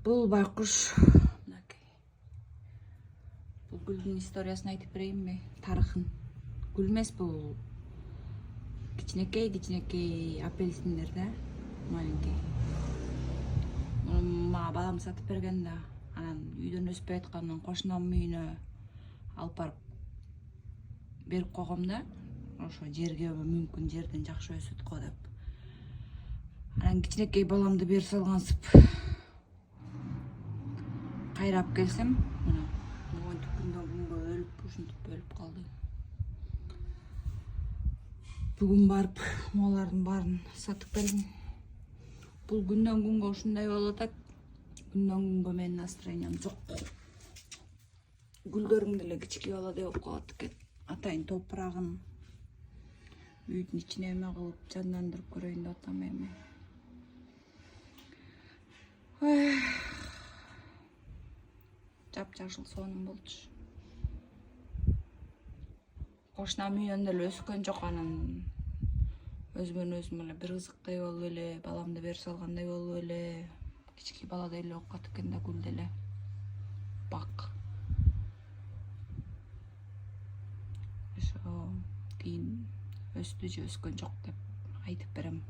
Бұл байқұш. Бұл гүлдің историясын айтып берейін бе? Тарихын. Гүл емес бұл. Кичинекей апельсиндер да. Маленький. Мага балам сатып берген да. Анан үйдөн өспөй аткандан кошунамдын үйүнө алып барып берип койгом да. Ошо жерге мүмкүн жерден жакшы өсөт го деп. Анан кичинекей баламды берип салгансып кайрап келсем, мына монтип күндөн күнгө өлүп, ушинтип өлүп калды. Бүгүн барып молардын баарын сатып келдим. Бул күндөн күнгө ушундай болуп атат. Күндөн күнгө менин настроениям жок. Гүлдөрүң деле кичике баладай болуп калат экен. Атайын топурагын үйдүн ичине эме кылып жандандырып көрөйүн деп атам эми. Жап-жашыл сонун болчу. Кошунам үйүндө деле өскөн жок, анан өзүмөн өзүм эле бир кызыктай болуп эле, баламды берип салгандай болуп эле, кичике баладай эле болуп калат экен да гүл деле. Бак. Ошо кийин өстү же өскөн жок деп айтып берем.